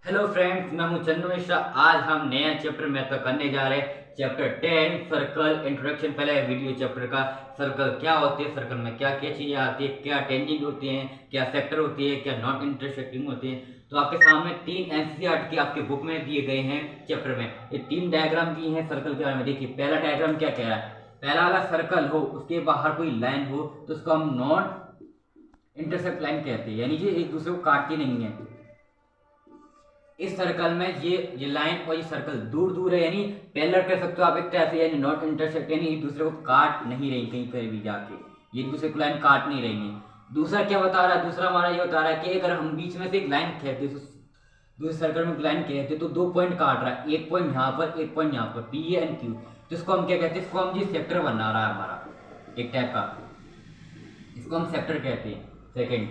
Hello friends, मैं हूं चंदू मिश्रा। आज हम नया चैप्टर में तो करने जा रहे हैं चैप्टर 10 सर्कल इंट्रोडक्शन। पहले वीडियो चैप्टर का सर्कल क्या होते हैं, सर्कल में क्या क्या चीजें आती है, क्या टेंजेंट होती हैं, क्या सेक्टर होती है, क्या नॉन इंटरसेक्टिंग होती है। तो आपके सामने 3 एनसीईआरटी की आपकी बुक में दिए गए हैं चैप्टर में। ये 3 डायग्राम दिए हैं सर्कल के बारे में। देखिए पहला डायग्राम क्या कह रहा है। पहला अगर सर्कल हो उसके बाहर कोई लाइन हो तो उसको हम नॉन इंटरसेक्ट लाइन कहते हैं, यानी कि एक दूसरे को काटती नहीं है। इस सर्कल में ये लाइन और ये सर्कल दूर दूर है, यानी पैरेलल कर सकते हो आप एक तरह से, यानी नॉट इंटरसेक्ट, यानी एक दूसरे को काट नहीं रही कहीं पर भी जाके, ये एक दूसरे को लाइन काट नहीं रही है। दूसरा क्या बता रहा है, दूसरा हमारा ये बता रहा है कि अगर हम बीच में से एक लाइन खींचते, दूसरे सर्कल में लाइन खींचते तो 2 पॉइंट काट रहा है, एक पॉइंट यहाँ पर, एक पॉइंट यहाँ पर, पी एंड क्यू। तो इसको हम क्या कहते हैं, इसको हम जी सेक्टर बना रहा है हमारा एक टाइप का, इसको हम सेक्टर कहते हैं। सेकेंड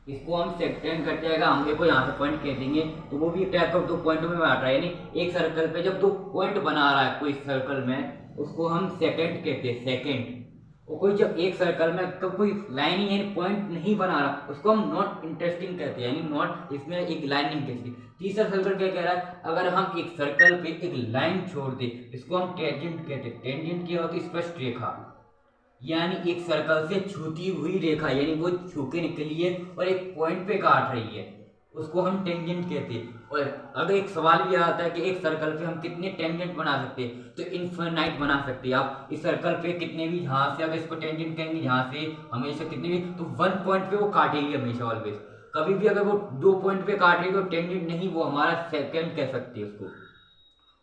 इसको हम सेक्टर कट जाएगा, हम देखो यहाँ से पॉइंट कह देंगे तो वो भी एक टाइप का 2 पॉइंटों में बांट रहा है, यानी एक सर्कल पे जब 2 पॉइंट बना रहा है कोई सर्कल में उसको हम सेकेंड कहते हैं। सेकेंड और कोई जब एक सर्कल में तो कोई लाइन ही यानी पॉइंट नहीं बना रहा उसको हम नॉट इंटरेस्टिंग कहते हैं, यानी नॉट इसमें एक लाइन नहीं खींचती। तीसरा सर्कल क्या कह रहा है, अगर हम एक सर्कल पे एक लाइन छोड़ दे इसको हम टेंजेंट कहते हैं। टेंजेंट क्या होती है, स्पष्ट रेखा, यानी एक सर्कल से छूती हुई रेखा, यानी वो छू के निकली है और एक पॉइंट पे काट रही है, उसको हम टेंजेंट कहते हैं। और अगर एक सवाल भी आता है कि एक सर्कल पे हम कितने टेंजेंट बना सकते हैं, तो इनफाइनाइट बना सकते हैं आप। इस सर्कल पे कितने भी, यहाँ से अगर इसको टेंजेंट करेंगे यहाँ से हमेशा कितने भी, तो 1 पॉइंट पे वो काटेगी हमेशा ऑलवेज। कभी भी अगर वो 2 पॉइंट पे काट रही है तो टेंजेंट नहीं, वो हमारा सेकेंड कह सकते हैं उसको।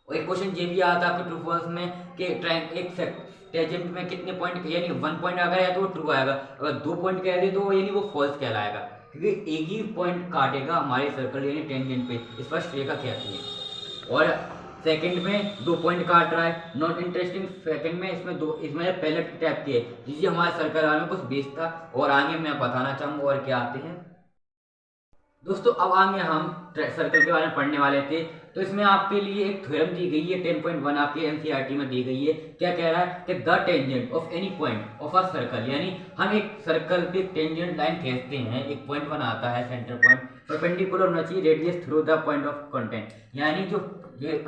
और एक क्वेश्चन ये भी आता है आपके ट्रू फॉल्स में कि एक टेंजेंट में कितने पॉइंट, यानी 1 पॉइंट अगर है तो वो ट्रू आएगा, अगर 2 पॉइंट कह दे तो यानी वो फॉल्स कहलाएगा, क्योंकि एक ही पॉइंट काटेगा हमारे सर्कल यानी टेंजेंट पे, स्पष्ट रेखा कहती है। और सेकंड में 2 पॉइंट काट रहा है, नॉट इंटरेस्टिंग। सेकंड में इसमें पहले टाइप की है जिससे हमारे सर्कल में कुछ बेस था, और आगे मैं बताना चाहूँगा और क्या आते हैं। दोस्तों अब आगे हम सर्कल के बारे में पढ़ने वाले थे, तो इसमें आपके लिए एक थ्योरम दी गई है 10.1 आपके एनसीईआरटी में दी गई है। क्या कह रहा है कि the tangent of any point of a circle, यानी हम एक सर्कल पे टेंजेंट लाइन खींचते हैं, एक पॉइंट बनाता है सेंटर पॉइंट, परपेंडिकुलर होना चाहिए radius through the point of content, यानी जो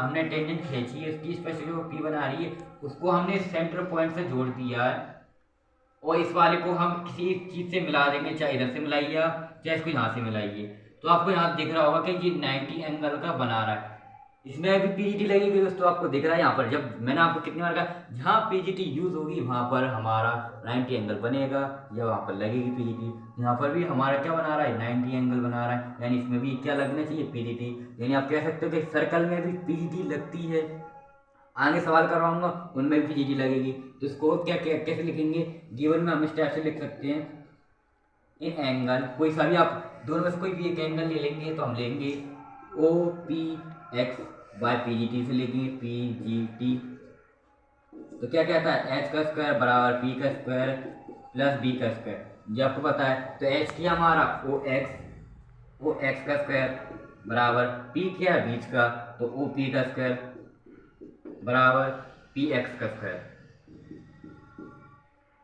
हमने टेंजेंट खींची है उसकी स्पेसिफिक पी बना रही है, उसको हमने सेंटर पॉइंट से जोड़ दिया है, और इस वाले को हम किसी चीज से मिला देंगे, चाहे इधर से मिलाइए चाहे इसको यहाँ से मिलाइए। तो आपको यहाँ दिख रहा होगा कि ये 90 एंगल का बना रहा है, इसमें भी पीजीटी लगेगी दोस्तों, आपको दिख रहा है यहाँ पर। जब मैंने आपको कितनी बार कहा जहाँ पीजीटी यूज होगी वहाँ पर हमारा 90 एंगल बनेगा, या वहाँ पर लगेगी पीजीटी। यहाँ पर भी हमारा क्या बना रहा है, 90 एंगल बना रहा है, यानी इसमें भी क्या लगना चाहिए, पीजीटी। यानी आप कह सकते हो कि सर्कल में भी पीजीटी लगती है। आगे सवाल करवाऊंगा उनमें भी पीजीटी लगेगी। तो इसको क्या कैसे लिखेंगे, गिवन में हम इस टाइप से लिख सकते हैं, इन एंगल कोई सा भी आप दोनों में से कोई भी एक एंगल ले लेंगे तो हम लेंगे O P X by P G T से लेंगे पी जी टी। तो क्या कहता है, एच का स्क्वायर बराबर पी का स्क्वायर प्लस बी का स्क्वायर, ये आपको पता है। तो एच किया हमारा ओ एक्स का स्क्वायर बराबर पी क्या है बीच का, तो ओ पी का स्क्वायर बराबर पी एक्स का स्क्वायर।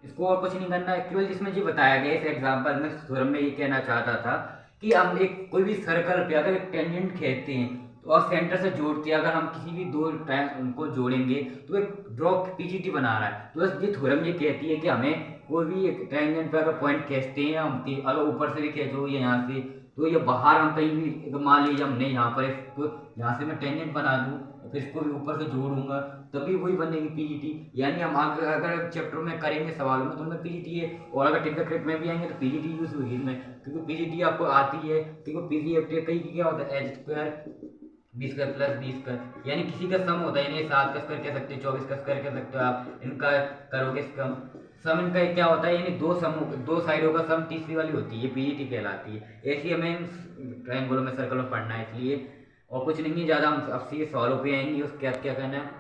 इसको और कुछ नहीं करना है, केवल जिसमें जो बताया गया इस एग्जांपल में थ्योरम में ये कहना चाहता था कि हम एक कोई भी सर्कल पे अगर एक टेंजेंट खींचते हैं तो और सेंटर से जोड़ते हैं, अगर हम किसी भी 2 टाइम उनको जोड़ेंगे तो एक ड्रॉ पीजीटी बना रहा है। तो बस ये थ्योरम ये कहती है कि हमें कोई भी एक टेंजेंट पे अगर पॉइंट खींचते हैं हम, अगर ऊपर से भी खींचो या यहाँ से, तो ये बाहर हम कहीं भी मान लीजिए हमने यहाँ पर इसको यहाँ से मैं टेंजेंट बना दूँ फिर इसको भी ऊपर से जोड़ूंगा तभी वही बनेगी पीजीटी। यानी हम अगर चैप्टर में करेंगे सवालों में तो उनमें पीजीटी है, और अगर टिकट में भी आएंगे तो पीजीटी यूज होगी इसमें, क्योंकि पीजीटी आपको आती है। क्योंकि पीजीटी कहीं क्या होता है, H square B square plus B square, यानी किसी का सम होता है, यानी 7 का स्क्वायर कह सकते हो, 24 का स्क्वायर कह सकते हो आप, इनका करोगे सम इनका क्या होता है, यानी दो साइडों का सम तीसरी वाली होती है, ये पीजीटी कहलाती है। ऐसी हमें ट्रायंगलों में सर्कलों में पढ़ना है, इसलिए और कुछ नहीं है ज़्यादा। हम अब सीधे सवालों पे आएंगे, उसके क्या क्या करना है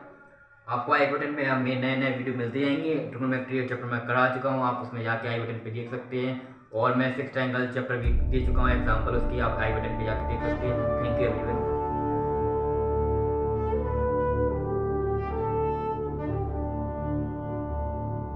आपको। आई बटन में हमें नए नए वीडियो मिलते जाएंगे, ट्रिग्नोमेट्री चैप्टर में करा चुका हूँ, आप उसमें जाके आई बटन पे देख सकते हैं। और मैं 6 ट्रायंगल चैप्टर भी दे चुका हूँ एग्जाम्पल उसकी, आप आई बटन पे जाके देख सकते हैं। Thank you everyone.